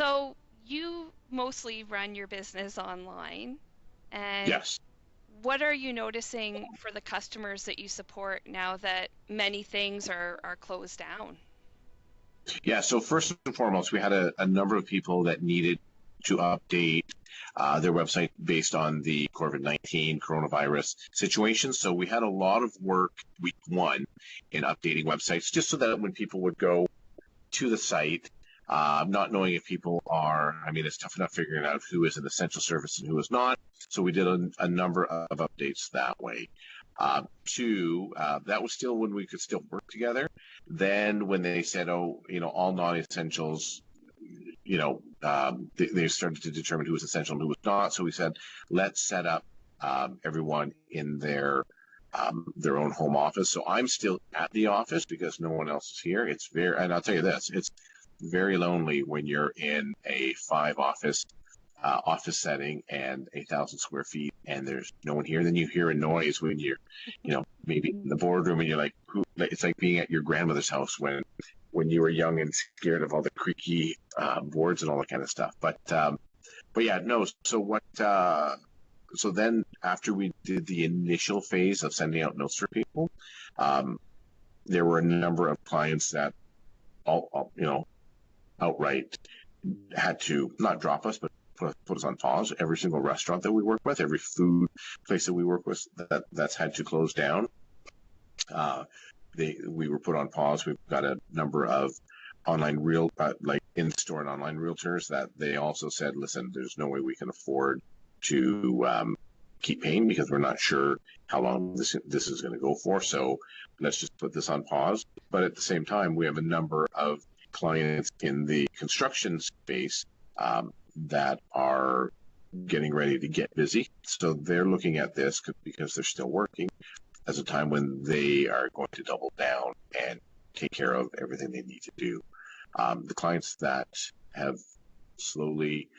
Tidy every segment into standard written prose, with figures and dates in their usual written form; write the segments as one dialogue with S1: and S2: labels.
S1: So you mostly run your business online, and
S2: Yes.
S1: what are you noticing for the customers that you support now that many things are closed down?
S2: Yeah. So first and foremost, we had a number of people that needed to update their website based on the COVID-19 coronavirus situation. So we had a lot of work week one in updating websites, just so that when people would go to the site, not knowing if people are, I mean, it's tough enough figuring out who is an essential service and who is not. So we did a number of updates that way. Two, that was still when we could still work together. Then when they said, oh, all non-essentials, they started to determine who was essential and who was not. So we said, let's set up everyone in their own home office. So I'm still at the office because no one else is here. And I'll tell you this, it's very lonely when you're in a office setting and 1,000 square feet and there's no one here. Then you hear a noise when you're, maybe in the boardroom and you're like, it's like being at your grandmother's house when you were young and scared of all the creaky boards and all that kind of stuff. But yeah, no. So then after we did the initial phase of sending out notes for people, um, there were a number of clients that outright had to not drop us, but put us on pause. Every single restaurant that we work with, every food place that we work with, that's had to close down. We were put on pause. We've got a number of like in-store and online realtors that they also said, listen, there's no way we can afford to keep paying because we're not sure how long this is going to go for. So let's just put this on pause. But at the same time, we have a number of clients in the construction space that are getting ready to get busy. So they're looking at this because they're still working as a time when they are going to double down and take care of everything they need to do. The clients that have slowly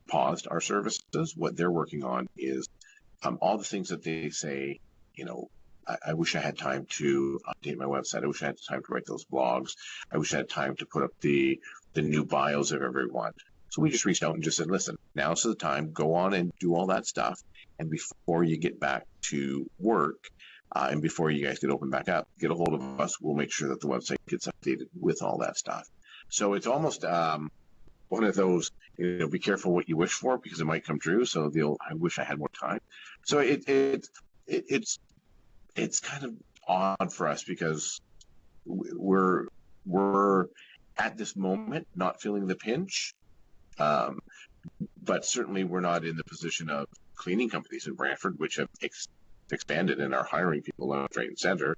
S2: paused our services, what they're working on is all the things that they say, I wish I had time to update my website. I wish I had time to write those blogs. I wish I had time to put up the new bios of everyone. So we just reached out and just said, listen, now's the time. Go on and do all that stuff. And before you get back to work, and before you guys get open back up, get a hold of us. We'll make sure that the website gets updated with all that stuff. So it's almost one of those, be careful what you wish for because it might come true. So I wish I had more time. So it's kind of odd for us because we're at this moment not feeling the pinch, um, but certainly we're not in the position of cleaning companies in Brantford, which have expanded and are hiring people left, right, and center,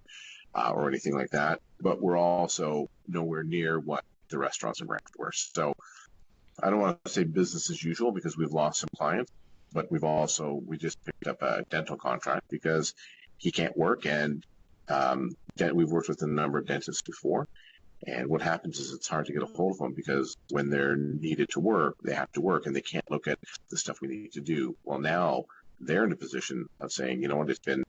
S2: or anything like that. But we're also nowhere near what the restaurants in Brantford were. So I don't want to say business as usual because we've lost some clients, but we just picked up a dental contract because he can't work, and we've worked with a number of dentists before. And what happens is it's hard to get a hold of them because when they're needed to work, they have to work and they can't look at the stuff we need to do. Well, now they're in a position of saying, you know what, it's been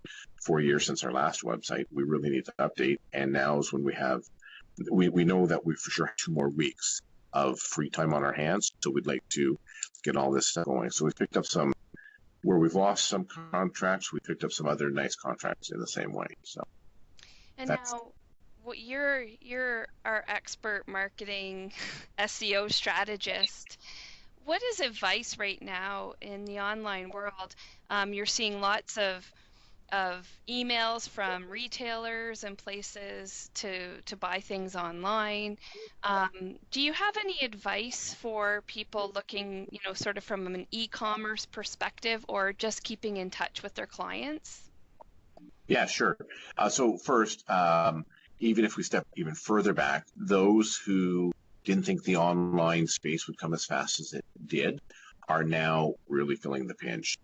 S2: 4 years since our last website. We really need to update. And now is when we know that we for sure have 2 more weeks of free time on our hands. So we'd like to get all this stuff going. So we picked up where we've lost some contracts, we picked up some other nice contracts in the same way. So
S1: And
S2: that's
S1: now, what you're our expert marketing SEO strategist. What is advice right now in the online world? You're seeing lots of emails from retailers and places to buy things online. Do you have any advice for people looking, sort of from an e-commerce perspective or just keeping in touch with their clients?
S2: Yeah, sure. So first, even if we step even further back, those who didn't think the online space would come as fast as it did are now really feeling the pinch.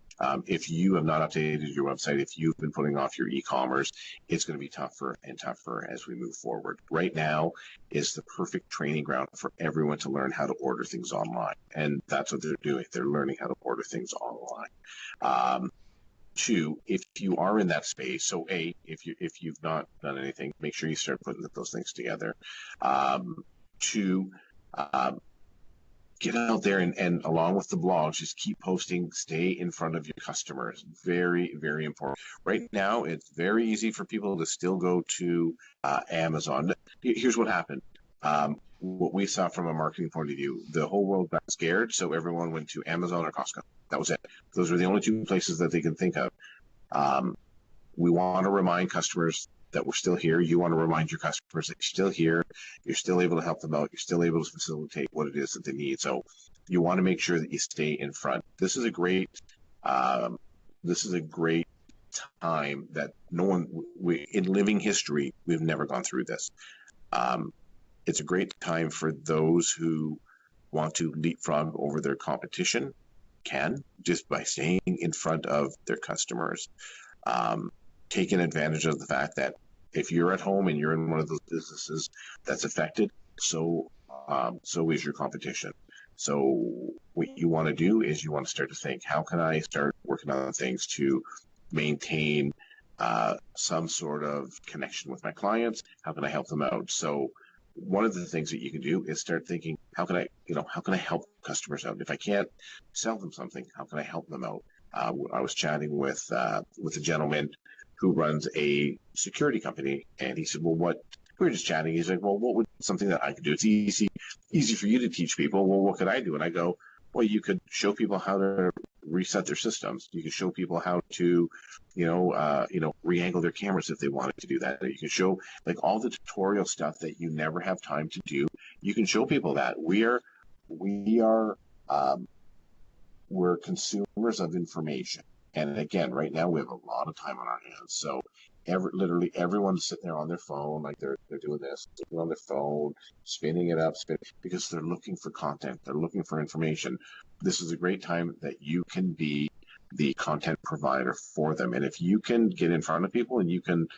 S2: If you have not updated your website, if you've been putting off your e-commerce, it's going to be tougher and tougher as we move forward. Right now is the perfect training ground for everyone to learn how to order things online. And that's what they're doing. They're learning how to order things online. Two, if you are in that space, so if you've not done anything, make sure you start putting those things together. Two, um, get out there and along with the blogs, just keep posting, stay in front of your customers. Very, very important. Right now, it's very easy for people to still go to Amazon. Here's what happened. What we saw from a marketing point of view, the whole world got scared, so everyone went to Amazon or Costco. That was it. Those were the only two places that they can think of. We want to remind customers that we're still here. You want to remind your customers that you're still here. You're still able to help them out. You're still able to facilitate what it is that they need. So you want to make sure that you stay in front. This is a great time that no one, in living history, we've never gone through this. It's a great time for those who want to leapfrog over their competition, can, just by staying in front of their customers. Taking advantage of the fact that if you're at home and you're in one of those businesses that's affected, so is your competition. So what you want to do is you want to start to think, how can I start working on things to maintain some sort of connection with my clients? How can I help them out? So one of the things that you can do is start thinking, how can I help customers out? If I can't sell them something, how can I help them out? I was chatting with a gentleman who runs a security company, and he said, well, we were just chatting. He's like, well, what would something that I could do? It's easy for you to teach people. Well, what could I do? And I go, well, you could show people how to reset their systems. You could show people how to, re-angle their cameras if they wanted to do that. You can show like all the tutorial stuff that you never have time to do. You can show people that we're consumers of information. And again, right now we have a lot of time on our hands. So literally everyone's sitting there on their phone, like they're doing this, sitting on their phone, spinning it up, because they're looking for content. They're looking for information. This is a great time that you can be the content provider for them. And if you can get in front of people and you can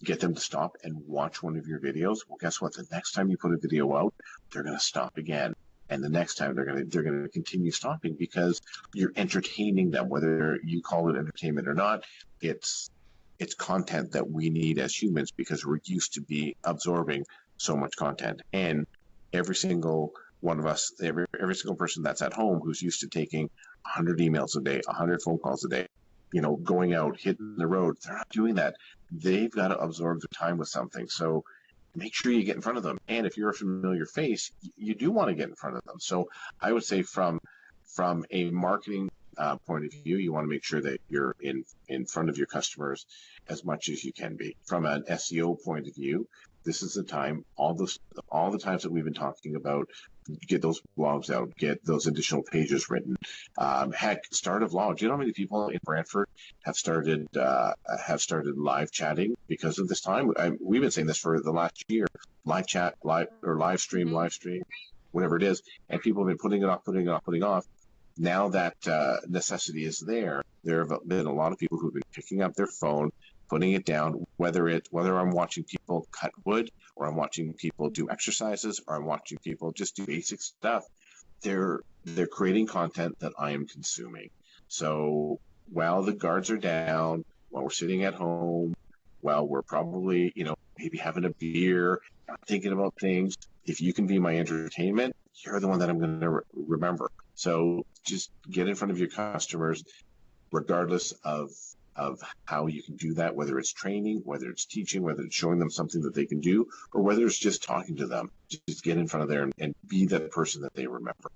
S2: get them to stop and watch one of your videos, well, guess what? The next time you put a video out, they're going to stop again. And the next time they're going to continue stopping because you're entertaining them, whether you call it entertainment or not. It's content that we need as humans because we're used to be absorbing so much content. And every single one of us, every single person that's at home who's used to taking 100 emails a day, 100 phone calls a day, going out, hitting the road, they're not doing that. They've got to absorb their time with something. So make sure you get in front of them. And if you're a familiar face, you do want to get in front of them. So I would say from a marketing point of view, you want to make sure that you're in front of your customers as much as you can be. From an SEO point of view, this is the time, all the times that we've been talking about, get those blogs out, get those additional pages written. Heck, start a vlog. Do you know how many people in Brantford have started live chatting because of this time? We've been saying this for the last year. Live chat, live stream, whatever it is, and people have been putting it off. Now that necessity is there have been a lot of people who've been picking up their phone, putting it down, whether I'm watching people cut wood or I'm watching people do exercises or I'm watching people just do basic stuff. They're creating content that I am consuming. So while the guards are down, while we're sitting at home, while we're probably, maybe having a beer, thinking about things, if you can be my entertainment, you're the one that I'm going to remember. So just get in front of your customers, regardless of how you can do that, whether it's training, whether it's teaching, whether it's showing them something that they can do, or whether it's just talking to them. Just get in front of there and be that person that they remember.